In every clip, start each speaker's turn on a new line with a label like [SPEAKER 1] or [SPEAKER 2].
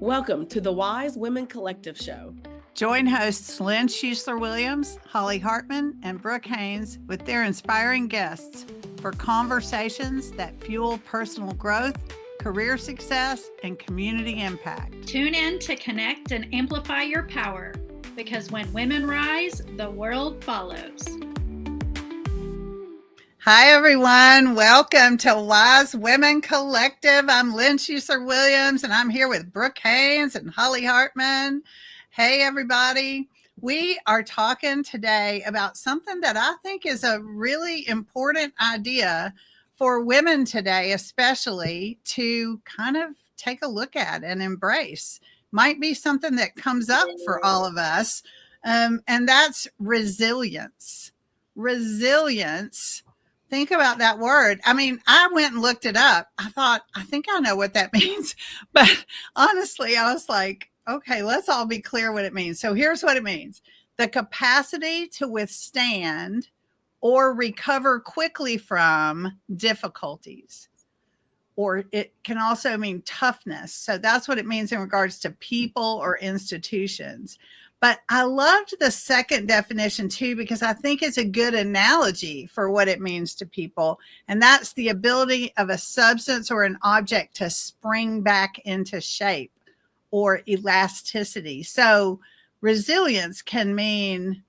[SPEAKER 1] Welcome to the Wise Women Collective Show.
[SPEAKER 2] Join hosts Lin Schussler Williams, Holly Hartman, and Brooke Haynes with their inspiring guests for conversations that fuel personal growth, career success, and community impact.
[SPEAKER 3] Tune in to connect and amplify your power, because when women rise, the world follows.
[SPEAKER 2] Hi, everyone. Welcome to Wise Women Collective. I'm Lin Schussler Williams, and I'm here with Brooke Haynes and Holly Hartman. Hey, everybody. We are talking today about something that I think is a really important idea for women today, especially to kind of take a look at and embrace. Might be something that comes up for all of us, and that's resilience. Resilience. Think about that word. I mean, I went and looked it up. I thought, I think I know what that means. But honestly, I was like, okay, let's all be clear what it means. So here's what it means. The capacity to withstand or recover quickly from difficulties. Or it can also mean toughness. So that's what it means in regards to people or institutions. But I loved the second definition too, because I think it's a good analogy for what it means to people. And that's the ability of a substance or an object to spring back into shape or elasticity. So resilience can mean,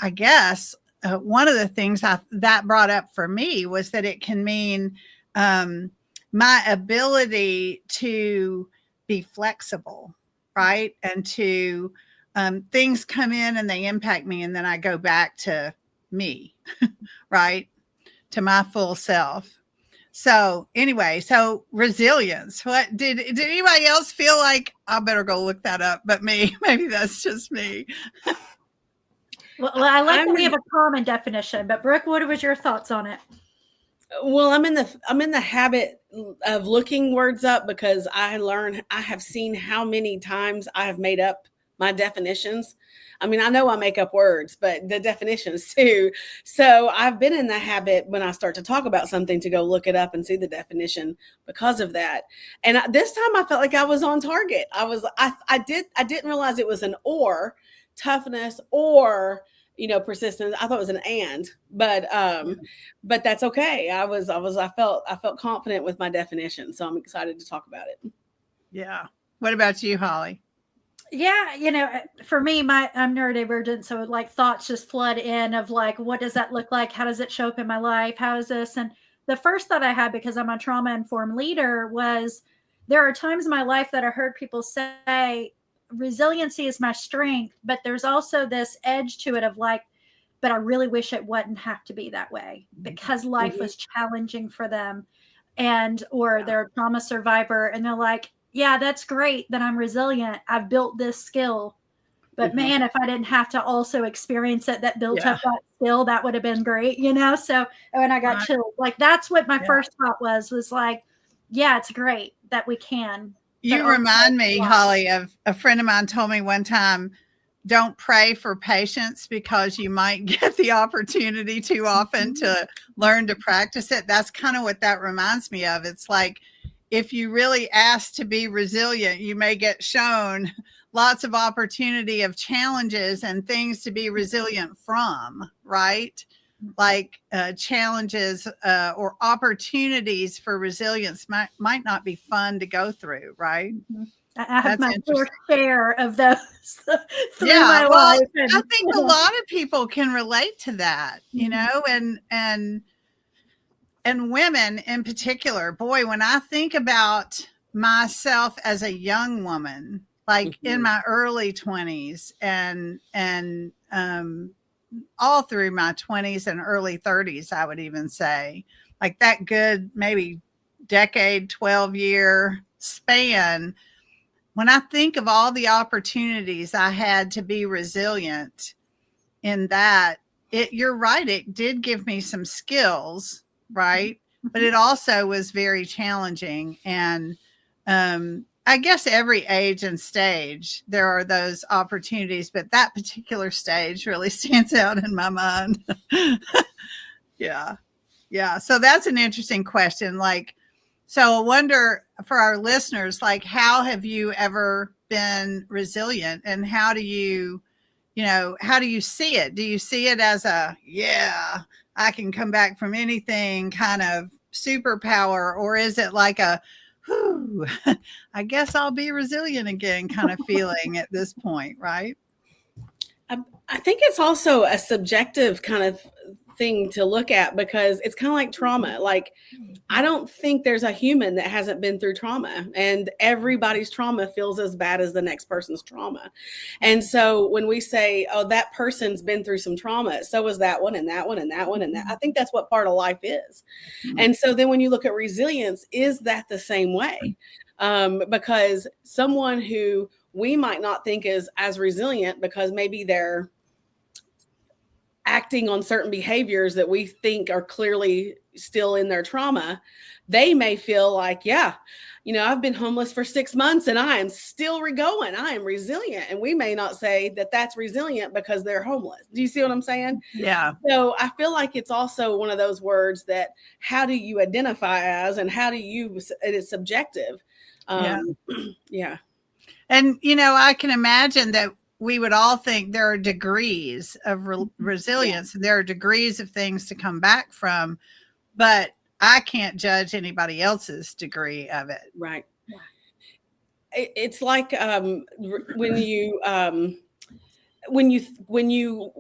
[SPEAKER 2] I guess, one of the things that brought up for me was that it can mean my ability to be flexible, right? And to things come in and they impact me, and then I go back to me, right? To my full self. So anyway, so resilience. What did anybody else feel like I better go look that up? But me, maybe that's just me.
[SPEAKER 3] Well, I like that we have a common definition, but Brooke, what was your thoughts on it?
[SPEAKER 1] Well, I'm in the habit of looking words up because I have seen how many times I have made up my definitions. I mean, I know I make up words, but the definitions too. So I've been in the habit when I start to talk about something to go look it up and see the definition because of that. And this time I felt like I was on target. I didn't realize it was an or, toughness or, persistence. I thought it was an and, but that's okay. I felt confident with my definition. So I'm excited to talk about it.
[SPEAKER 2] Yeah. What about you, Holly?
[SPEAKER 3] Yeah, for me, I'm neurodivergent, so like thoughts just flood in of like, what does that look like? How does it show up in my life? How is this? And the first thought I had, because I'm a trauma-informed leader, was there are times in my life that I heard people say, resiliency is my strength, but there's also this edge to it of like, but I really wish it wouldn't have to be that way because life was challenging for them, or they're a trauma survivor, and they're like, yeah, that's great that I'm resilient. I've built this skill. But man, if I didn't have to also experience it, that built up that skill, that would have been great, So when I got chilled, like that's what my first thought was like, yeah, it's great that we can.
[SPEAKER 2] You remind me, Holly, of a friend of mine told me one time, don't pray for patience because you might get the opportunity too often to learn to practice it. That's kind of what that reminds me of. It's like, if you really ask to be resilient, you may get shown lots of opportunity of challenges and things to be resilient from, right? Like challenges or opportunities for resilience might not be fun to go through, right?
[SPEAKER 3] I have my fair share of those through my life.
[SPEAKER 2] I think a lot of people can relate to that, and women in particular. Boy, when I think about myself as a young woman, like in my early 20s and all through my 20s and early 30s, I would even say, like that good maybe decade, 12-year span, when I think of all the opportunities I had to be resilient in that, you're right, it did give me some skills, right? But it also was very challenging. And I guess every age and stage, there are those opportunities, but that particular stage really stands out in my mind. Yeah. So that's an interesting question. Like, So I wonder for our listeners, like, how have you ever been resilient, and how do you see it? Do you see it as a, yeah, I can come back from anything kind of superpower, or is it like a, whew, I guess I'll be resilient again kind of feeling at this point, right?
[SPEAKER 1] I think it's also a subjective kind of thing to look at, because it's kind of like trauma. Like, I don't think there's a human that hasn't been through trauma, and everybody's trauma feels as bad as the next person's trauma. And so when we say, oh, that person's been through some trauma, so is that one and that one and that one and that, I think that's what part of life is. And so then when you look at resilience, is that the same way? Because someone who we might not think is as resilient because maybe they're acting on certain behaviors that we think are clearly still in their trauma, they may feel like, yeah, I've been homeless for 6 months and I am still going. I am resilient. And we may not say that that's resilient because they're homeless. Do you see what I'm saying?
[SPEAKER 2] Yeah.
[SPEAKER 1] So I feel like it's also one of those words that, how do you identify as, and how do you, it is subjective. Yeah.
[SPEAKER 2] And, I can imagine that we would all think there are degrees of resilience. Yeah. There are degrees of things to come back from, but I can't judge anybody else's degree of it.
[SPEAKER 1] Right. Yeah. It's like when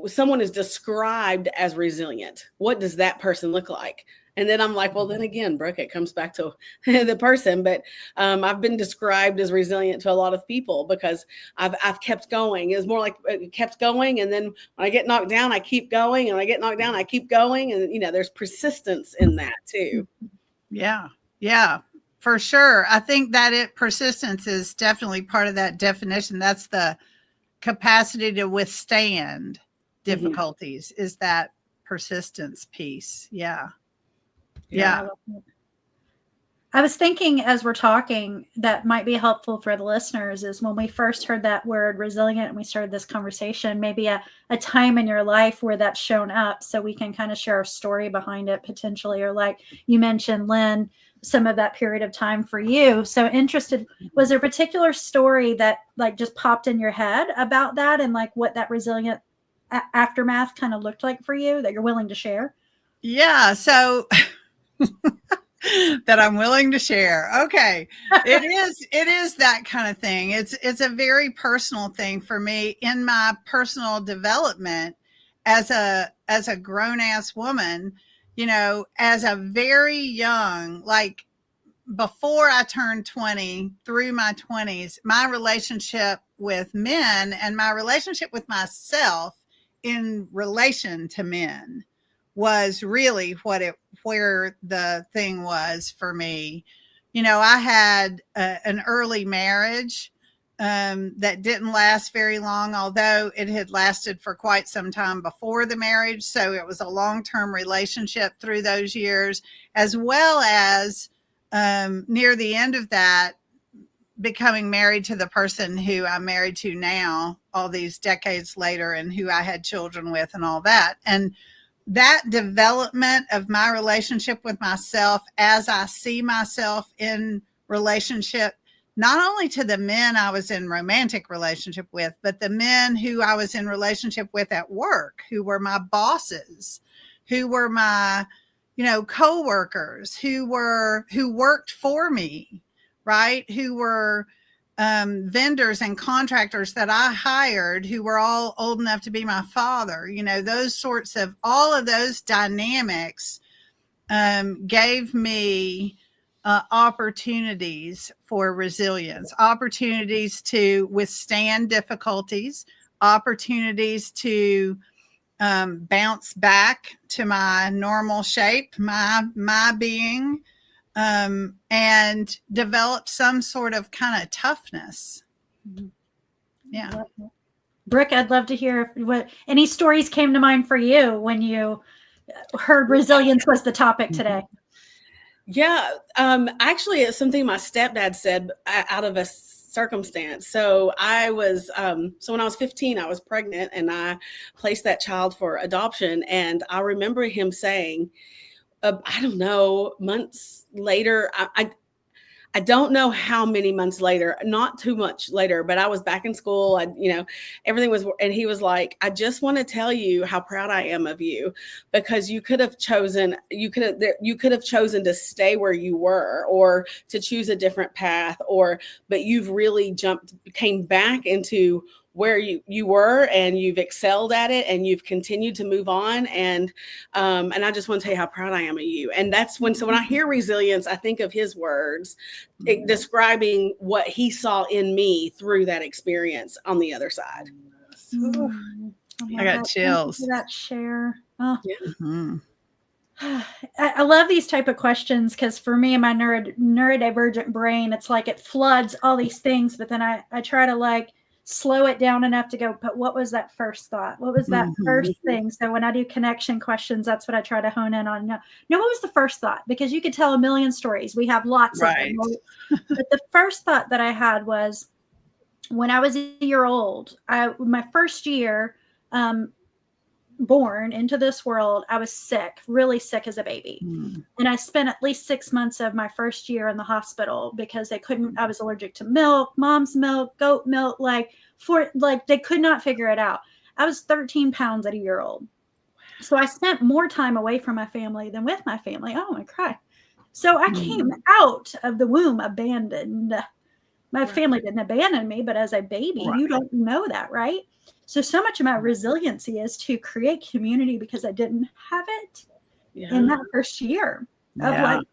[SPEAKER 1] someone is described as resilient, what does that person look like? And then I'm like, well, then again, Brooke, it comes back to the person. But I've been described as resilient to a lot of people because I've kept going. It's more like kept going. And then when I get knocked down, I keep going. And when I get knocked down, I keep going. And, there's persistence in that too.
[SPEAKER 2] Yeah. Yeah, for sure. I think that persistence is definitely part of that definition. That's the capacity to withstand difficulties, is that persistence piece. Yeah. Yeah.
[SPEAKER 3] I was thinking as we're talking that might be helpful for the listeners is when we first heard that word resilient and we started this conversation, maybe a time in your life where that's shown up, so we can kind of share a story behind it potentially, or like you mentioned, Lynn, some of that period of time for you. So interested, was there a particular story that like just popped in your head about that, and like what that resilient aftermath kind of looked like for you that you're willing to share?
[SPEAKER 2] Yeah. So that I'm willing to share. Okay. It is that kind of thing. It's a very personal thing for me in my personal development as a grown ass woman, as a very young, like before I turned 20, through my 20s, my relationship with men and my relationship with myself in relation to men was really where the thing was for me. I had an early marriage that didn't last very long, although it had lasted for quite some time before the marriage. So it was a long-term relationship through those years, as well as near the end of that, becoming married to the person who I'm married to now, all these decades later, and who I had children with and all that. And that development of my relationship with myself, as I see myself in relationship, not only to the men I was in romantic relationship with, but the men who I was in relationship with at work, who were my bosses, who were my, co-workers, who worked for me, right? Who were vendors and contractors that I hired, who were all old enough to be my father. Those sorts of, all of those dynamics gave me opportunities for resilience, opportunities to withstand difficulties, opportunities to bounce back to my normal shape, my being, and develop some sort of kind of toughness. Yeah.
[SPEAKER 3] Brooke, I'd love to hear what any stories came to mind for you when you heard resilience was the topic today.
[SPEAKER 1] Yeah. Actually, it's something my stepdad said out of a circumstance. So when I was 15, I was pregnant and I placed that child for adoption. And I remember him saying, I don't know, months later, I don't know how many months later, not too much later, but I was back in school. Everything was, and he was like, I just want to tell you how proud I am of you, because you could have chosen to stay where you were, or to choose a different path, but you've really came back into where you were, and you've excelled at it, and you've continued to move on. And I just want to tell you how proud I am of you. And that's when I hear resilience, I think of his words describing what he saw in me through that experience on the other side.
[SPEAKER 3] Oh
[SPEAKER 2] I got chills.
[SPEAKER 3] Thank you for that share. Oh.
[SPEAKER 1] Yeah.
[SPEAKER 2] Mm-hmm.
[SPEAKER 3] I love these type of questions, because for me and my neurodivergent brain, it's like it floods all these things, but then I try to like slow it down enough to go, but what was that first thought? What was that first thing? So when I do connection questions, that's what I try to hone in on. No, what was the first thought? Because you could tell a million stories. We have lots of them. But the first thought that I had was, when I was a year old, my first year, born into this world, I was sick, really sick as a baby. And I spent at least 6 months of my first year in the hospital because I was allergic to milk, mom's milk, goat milk, they could not figure it out. I was 13 pounds at a year old. So I spent more time away from my family than with my family. Oh, I cry. So I came out of the womb abandoned. My family didn't abandon me, but as a baby, you don't know that, right? So much of my resiliency is to create community, because I didn't have it in that first year of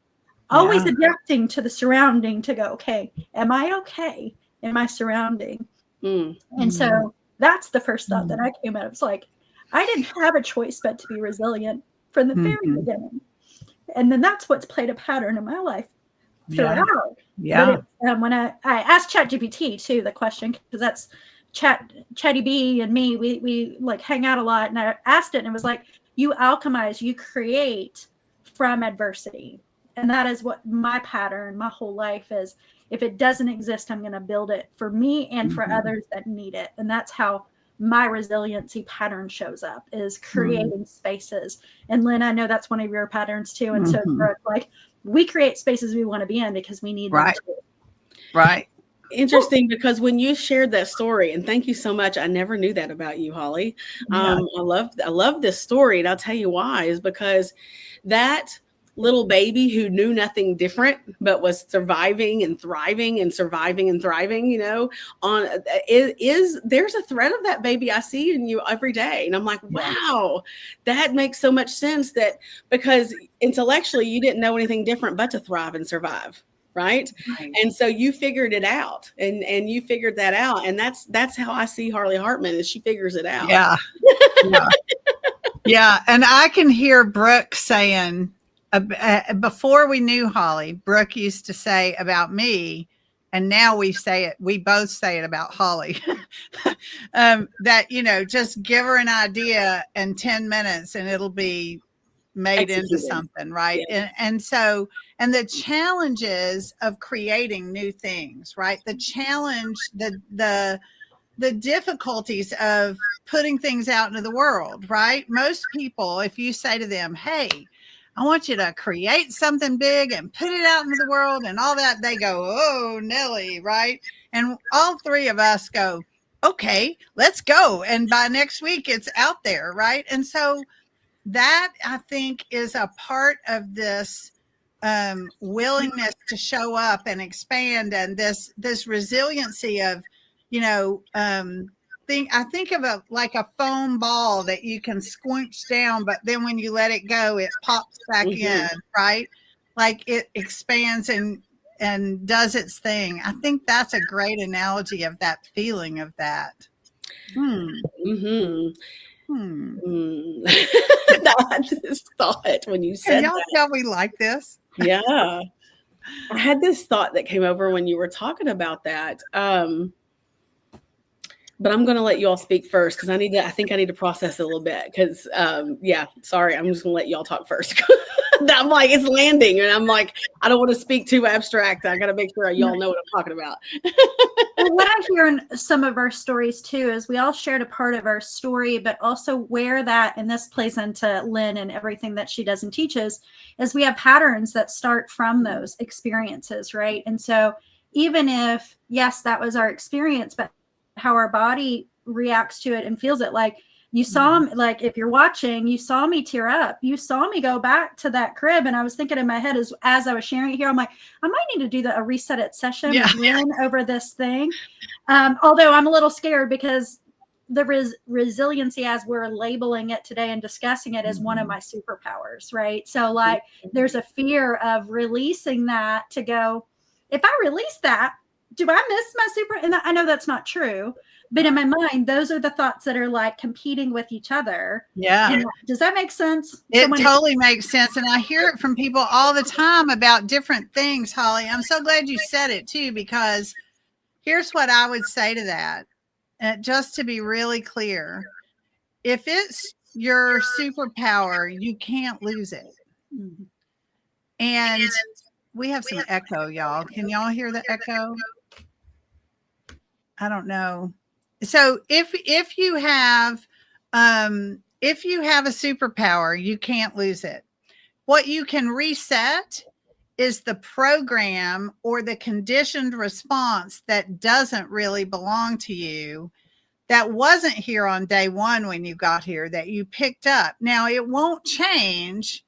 [SPEAKER 3] always adapting to the surrounding to go, okay, am I okay in my surrounding? And so that's the first thought that I came out of. It's like, I didn't have a choice but to be resilient from the very beginning. And then that's what's played a pattern in my life throughout. When I asked ChatGPT too the question, because that's Chatty B and me, we like hang out a lot, and I asked it, and it was like, you alchemize, you create from adversity. And that is what my pattern, my whole life is. If it doesn't exist, I'm going to build it for me and for others that need it. And that's how my resiliency pattern shows up, is creating spaces. And Lynn, I know that's one of your patterns too. And so Brooke, like, we create spaces we want to be in because we need them too.
[SPEAKER 2] Right.
[SPEAKER 1] Interesting, because when you shared that story, and thank you so much, I never knew that about you, Holly. I love this story, and I'll tell you why. Is because that little baby who knew nothing different but was surviving and thriving and surviving and thriving, there's a thread of that baby I see in you every day. And I'm like, wow, that makes so much sense, that because intellectually you didn't know anything different but to thrive and survive. Right. And so you figured it out, and you figured that out. And that's how I see Holly Hartman, is she figures it out.
[SPEAKER 2] Yeah. Yeah. And I can hear Brooke saying, before we knew Holly, Brooke used to say about me, and now we both say it about Holly, that, just give her an idea in 10 minutes and it'll be made into something, right? Yeah. And the challenges of creating new things, right? The challenge, the difficulties of putting things out into the world, right? Most people, if you say to them, hey, I want you to create something big and put it out into the world and all that, they go, oh, Nelly, right? And all three of us go, okay, let's go. And by next week, it's out there, right? And so that, I think, is a part of this willingness to show up and expand, and this resiliency of, I think of it like a foam ball that you can squinch down, but then when you let it go, it pops back in, right? Like it expands and does its thing. I think that's a great analogy of that feeling of that.
[SPEAKER 1] I just thought when you said
[SPEAKER 2] y'all tell me like this.
[SPEAKER 1] Yeah. I had this thought that came over when you were talking about that. But I'm going to let you all speak first, because I think I need to process it a little bit, because sorry, I'm just going to let y'all talk first. I'm like, it's landing, and I'm like, I don't want to speak too abstract. I got to make sure y'all know what I'm talking about.
[SPEAKER 3] Well, what I hear in some of our stories too is we all shared a part of our story, but also where that, and this plays into Lynn and everything that she does and teaches, is we have patterns that start from those experiences, right? And so even if, yes, that was our experience, but how our body reacts to it and feels it, like you saw me, like if you're watching, you saw me tear up, you saw me go back to that crib. And I was thinking in my head as I was sharing it here, I'm like, I might need to do a reset it session with Lynn over this thing. Although I'm a little scared because the resiliency, as we're labeling it today and discussing it, is one of my superpowers, right? So like there's a fear of releasing that to go, if I release that, do I miss my super? And I know that's not true, but in my mind, those are the thoughts that are like competing with each other.
[SPEAKER 2] Yeah.
[SPEAKER 3] And does that make sense?
[SPEAKER 2] It totally makes sense. And I hear it from people all the time about different things, Holly. I'm so glad you said it too, because here's what I would say to that. Just to be really clear, if it's your superpower, you can't lose it. And we have some echo, y'all. Can y'all hear the echo? I don't know. So if you have a superpower, you can't lose it. What you can reset is the program or the conditioned response that doesn't really belong to you, that wasn't here on day one when you got here, that you picked up. Now, it won't change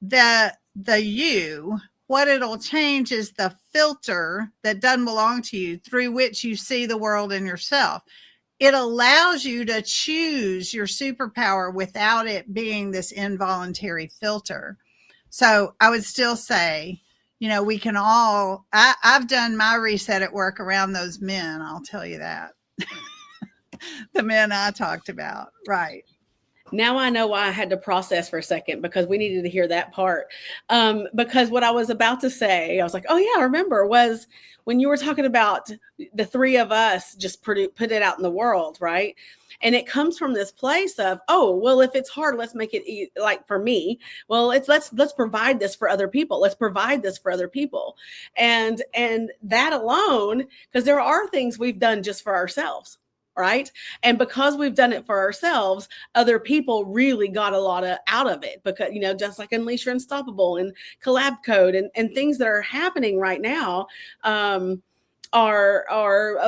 [SPEAKER 2] the you. What it'll change is the filter that doesn't belong to you through which you see the world and yourself. It allows you to choose your superpower without it being this involuntary filter. So I would still say, we can all, I've done my reset at work around those men. I'll tell you that. The men I talked about. Right.
[SPEAKER 1] Now I know why I had to process for a second, because we needed to hear that part. Because what I was about to say, I was like, oh yeah, I remember, was when you were talking about the three of us just put it out in the world, right? And it comes from this place of, oh, well, if it's hard, let's make it like for me. Well, let's provide this for other people. Let's provide this for other people. And that alone, because there are things we've done just for ourselves. Right. And because we've done it for ourselves, other people really got a lot out of it, because, just like Unleash Your Unstoppable and Collab Code and things that are happening right now are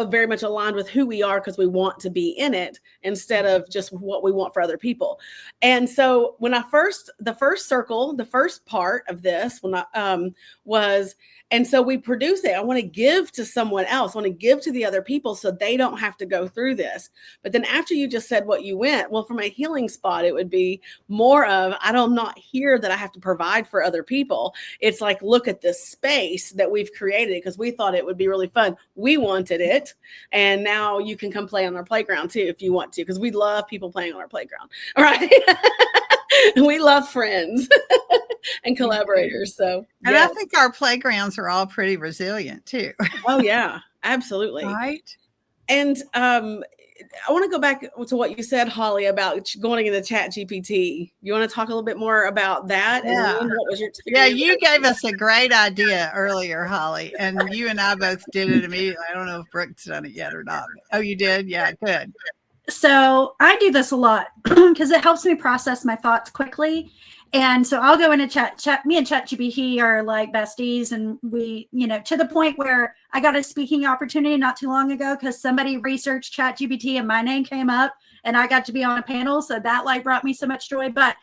[SPEAKER 1] very much aligned with who we are, because we want to be in it instead of just what we want for other people. And so when the first part of this was, and so we produce it. I want to give to someone else. I want to give to the other people so they don't have to go through this. But then after you just said what you went, well, from a healing spot, it would be more of, I don't not hear that I have to provide for other people. It's like, look at this space that we've created because we thought it would be really fun. We wanted it. And now you can come play on our playground too, if you want to, because we love people playing on our playground. All right. We love friends and collaborators. So,
[SPEAKER 2] and yes. I think our playgrounds are all pretty resilient too.
[SPEAKER 1] Oh yeah, absolutely.
[SPEAKER 2] Right.
[SPEAKER 1] And I want to go back to what you said, Holly, about going into ChatGPT. You want to talk a little bit more about that?
[SPEAKER 2] Yeah.
[SPEAKER 1] And what was your experience?
[SPEAKER 2] Yeah, you gave us a great idea earlier, Holly, and you and I both did it immediately. I don't know if Brooke's done it yet or not. Oh, you did? Yeah, good.
[SPEAKER 3] So I do this a lot because it helps me process my thoughts quickly. And so I'll go into chat. Me and ChatGPT are like besties. And we, to the point where I got a speaking opportunity not too long ago because somebody researched ChatGPT and my name came up and I got to be on a panel. So that like brought me so much joy. But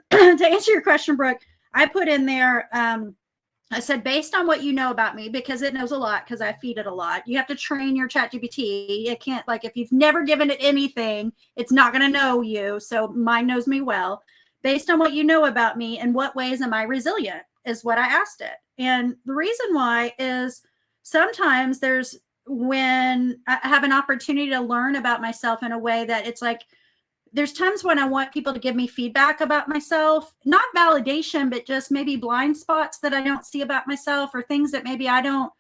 [SPEAKER 3] to answer your question, Brooke, I put in there, I said, based on what you know about me, because it knows a lot, because I feed it a lot. You have to train your ChatGPT. It can't, like, if you've never given it anything, it's not going to know you. So mine knows me well. Based on what you know about me, in what ways am I resilient, is what I asked it. And the reason why is sometimes when I have an opportunity to learn about myself in a way that it's like, there's times when I want people to give me feedback about myself, not validation, but just maybe blind spots that I don't see about myself, or things that maybe I don't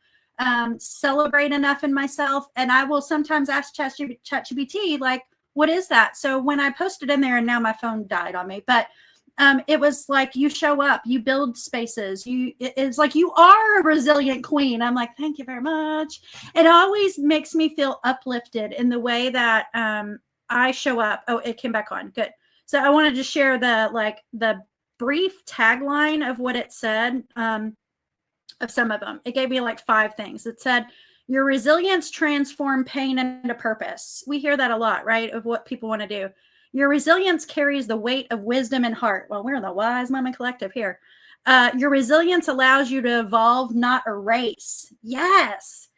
[SPEAKER 3] celebrate enough in myself. And I will sometimes ask ChatGPT, like, what is that? So when I posted in there, and now my phone died on me, but it was like, you show up, you build spaces, it's like you are a resilient queen. I'm like, thank you very much. It always makes me feel uplifted in the way that I show up. Oh, it came back on. Good. So I wanted to share the brief tagline of what it said, of some of them. It gave me like 5 things. It said, your resilience transform pain into purpose. We hear that a lot, right? Of what people want to do. Your resilience carries the weight of wisdom and heart. Well, we're the Wise Women Collective here. Your resilience allows you to evolve, not erase. Yes.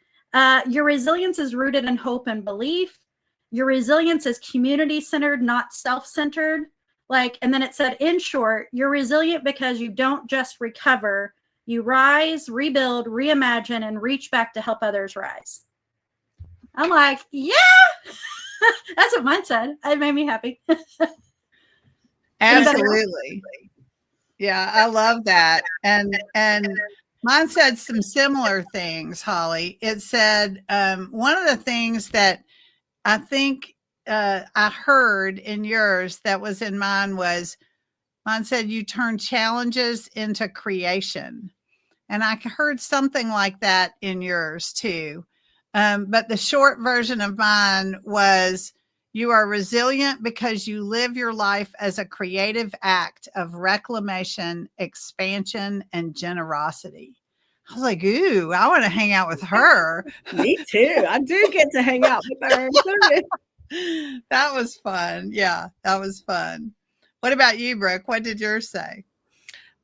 [SPEAKER 3] Your resilience is rooted in hope and belief. Your resilience is community-centered, not self-centered. And then it said, in short, you're resilient because you don't just recover. You rise, rebuild, reimagine, and reach back to help others rise. I'm like, yeah, that's what mine said. It made me happy.
[SPEAKER 2] Absolutely. Yeah, I love that. And mine said some similar things, Holly. It said, one of the things that I think I heard in yours that was in mine said, you turn challenges into creation. And I heard something like that in yours too. But the short version of mine was, you are resilient because you live your life as a creative act of reclamation, expansion, and generosity. I was like, ooh, I want to hang out with her.
[SPEAKER 1] Me too. I do get to hang out with her.
[SPEAKER 2] That was fun. Yeah, that was fun. What about you, Brooke? What did yours say?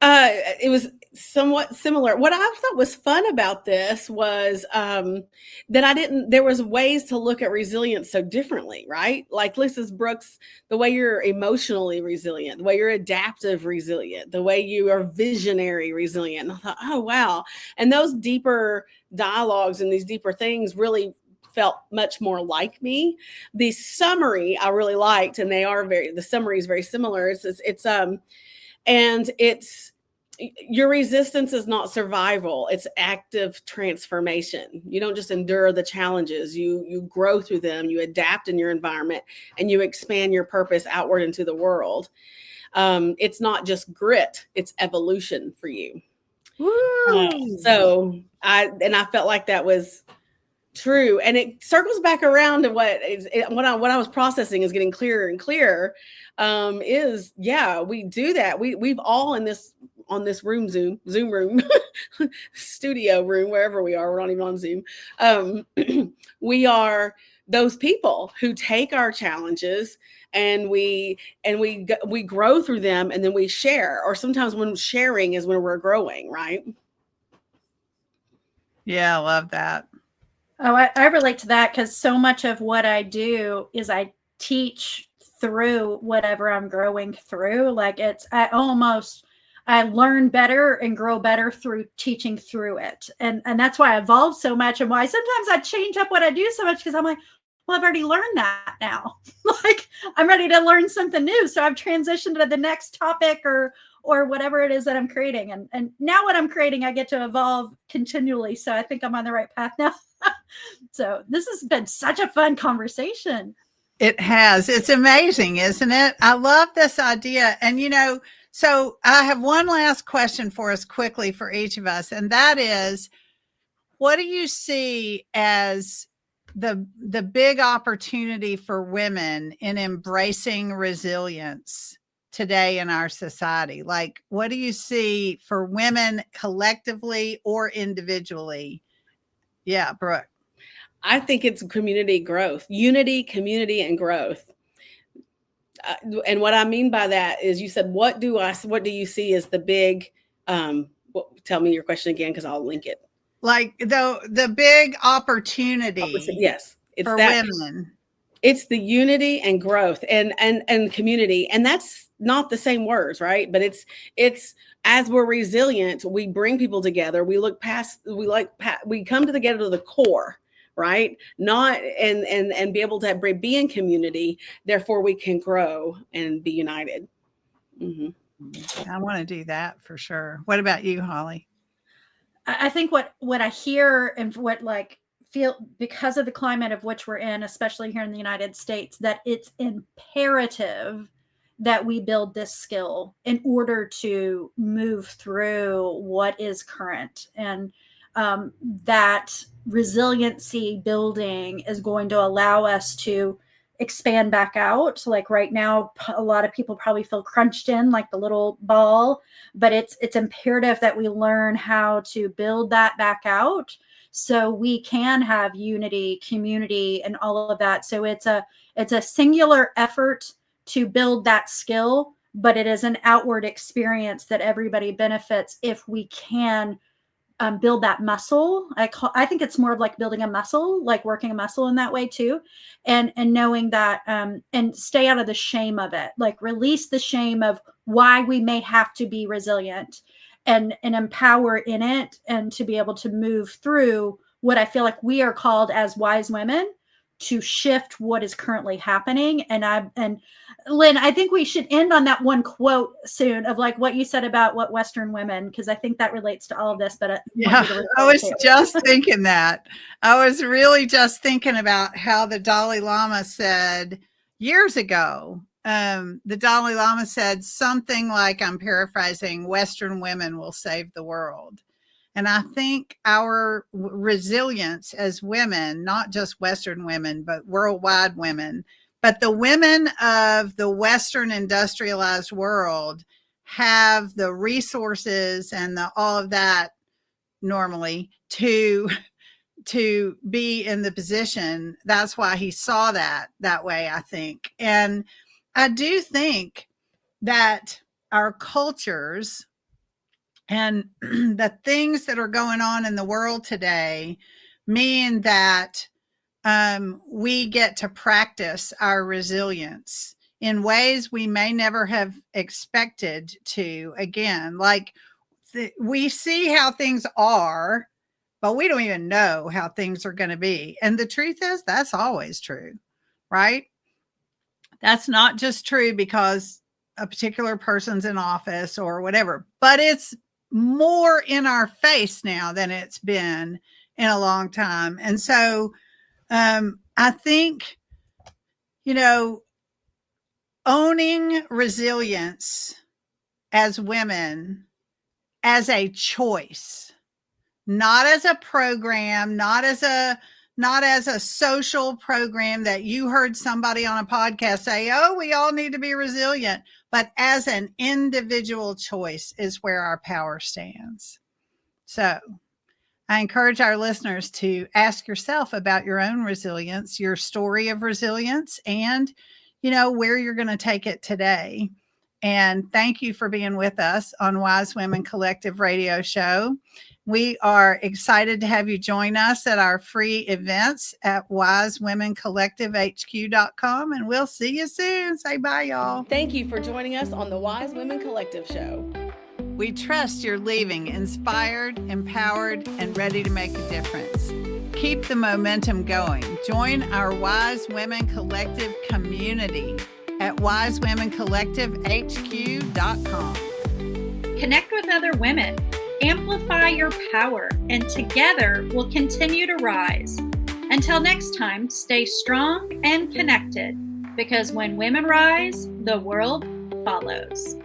[SPEAKER 1] It was somewhat similar. What I thought was fun about this was that there was ways to look at resilience so differently, right? Like Mrs. Brooks, the way you're emotionally resilient, the way you're adaptive resilient, the way you are visionary resilient. And I thought, oh, wow. And those deeper dialogues and these deeper things really felt much more like me. The summary I really liked, and the summary is very similar. It's your resistance is not survival. It's active transformation. You don't just endure the challenges. You grow through them. You adapt in your environment, and you expand your purpose outward into the world. It's not just grit. It's evolution for you. So I felt like that was true. And it circles back around to what I was processing is getting clearer and clearer. We do that. We've all on this room, Zoom room, studio room, wherever we are, we're not even on Zoom. We are those people who take our challenges and we grow through them, and then we share, or sometimes when sharing is when we're growing, right?
[SPEAKER 2] Yeah, I love that.
[SPEAKER 3] Oh, I relate to that, because so much of what I do is I teach through whatever I'm growing through. I learn better and grow better through teaching through it. And that's why I evolve so much, and why sometimes I change up what I do so much, because I'm like, well, I've already learned that now. I'm ready to learn something new. So I've transitioned to the next topic or whatever it is that I'm creating. And now what I'm creating, I get to evolve continually. So I think I'm on the right path now. So this has been such a fun conversation.
[SPEAKER 2] It has. It's amazing, isn't it? I love this idea. And, so I have one last question for us quickly for each of us. And that is, what do you see as the big opportunity for women in embracing resilience today in our society? Like, what do you see for women collectively or individually? Yeah, Brooke.
[SPEAKER 1] I think it's community growth, unity, community, and growth. And what I mean by that is, you said, what do you see as the big, tell me your question again, because I'll link it.
[SPEAKER 2] Like the big opportunity.
[SPEAKER 1] Yes.
[SPEAKER 2] It's for women.
[SPEAKER 1] It's the unity and growth and community. And that's not the same words, right? But it's as we're resilient, we bring people together. We look past, we come together to the core, right? Not and be able to be in community. Therefore, we can grow and be united. Mm-hmm.
[SPEAKER 2] I want to do that for sure. What about you, Holly?
[SPEAKER 3] I think what I hear and what feel, because of the climate of which we're in, especially here in the United States, that it's imperative that we build this skill in order to move through what is current. And that resiliency building is going to allow us to expand back out. So like right now, a lot of people probably feel crunched in like the little ball, but it's imperative that we learn how to build that back out so we can have unity, community, and all of that. So it's a singular effort to build that skill, but it is an outward experience that everybody benefits if we can build that muscle. I think it's more of like building a muscle, like working a muscle in that way too. And knowing that, and stay out of the shame of it, like release the shame of why we may have to be resilient and empower in it, and to be able to move through what I feel like we are called as wise women to shift what is currently happening. And Lynn, I think we should end on that one quote soon of like what you said about what Western women, because I think that relates to all of this. But
[SPEAKER 2] I was just thinking that. I was really just thinking about how the Dalai Lama said years ago. The Dalai Lama said something like, I'm paraphrasing, Western women will save the world. And I think our resilience as women, not just Western women, but worldwide women, but the women of the Western industrialized world have the resources and all of that normally to be in the position. That's why he saw that way, I think. And I do think that our cultures and the things that are going on in the world today mean that we get to practice our resilience in ways we may never have expected to. Again, like we see how things are, but we don't even know how things are going to be. And the truth is, that's always true, right? That's not just true because a particular person's in office or whatever, but it's more in our face now than it's been in a long time. And so I think, owning resilience as women as a choice, not as a program, not as a social program that you heard somebody on a podcast say, oh, we all need to be resilient, but as an individual choice is where our power stands. So I encourage our listeners to ask yourself about your own resilience, your story of resilience, and, where you're going to take it today. And thank you for being with us on Wise Women Collective Radio Show. We are excited to have you join us at our free events at wisewomencollectivehq.com, and we'll see you soon. Say bye, y'all.
[SPEAKER 1] Thank you for joining us on the Wise Women Collective Show.
[SPEAKER 2] We trust you're leaving inspired, empowered, and ready to make a difference. Keep the momentum going. Join our Wise Women Collective community at wisewomencollectivehq.com.
[SPEAKER 3] Connect with other women, amplify your power, and together we'll continue to rise. Until next time, stay strong and connected, because when women rise, the world follows.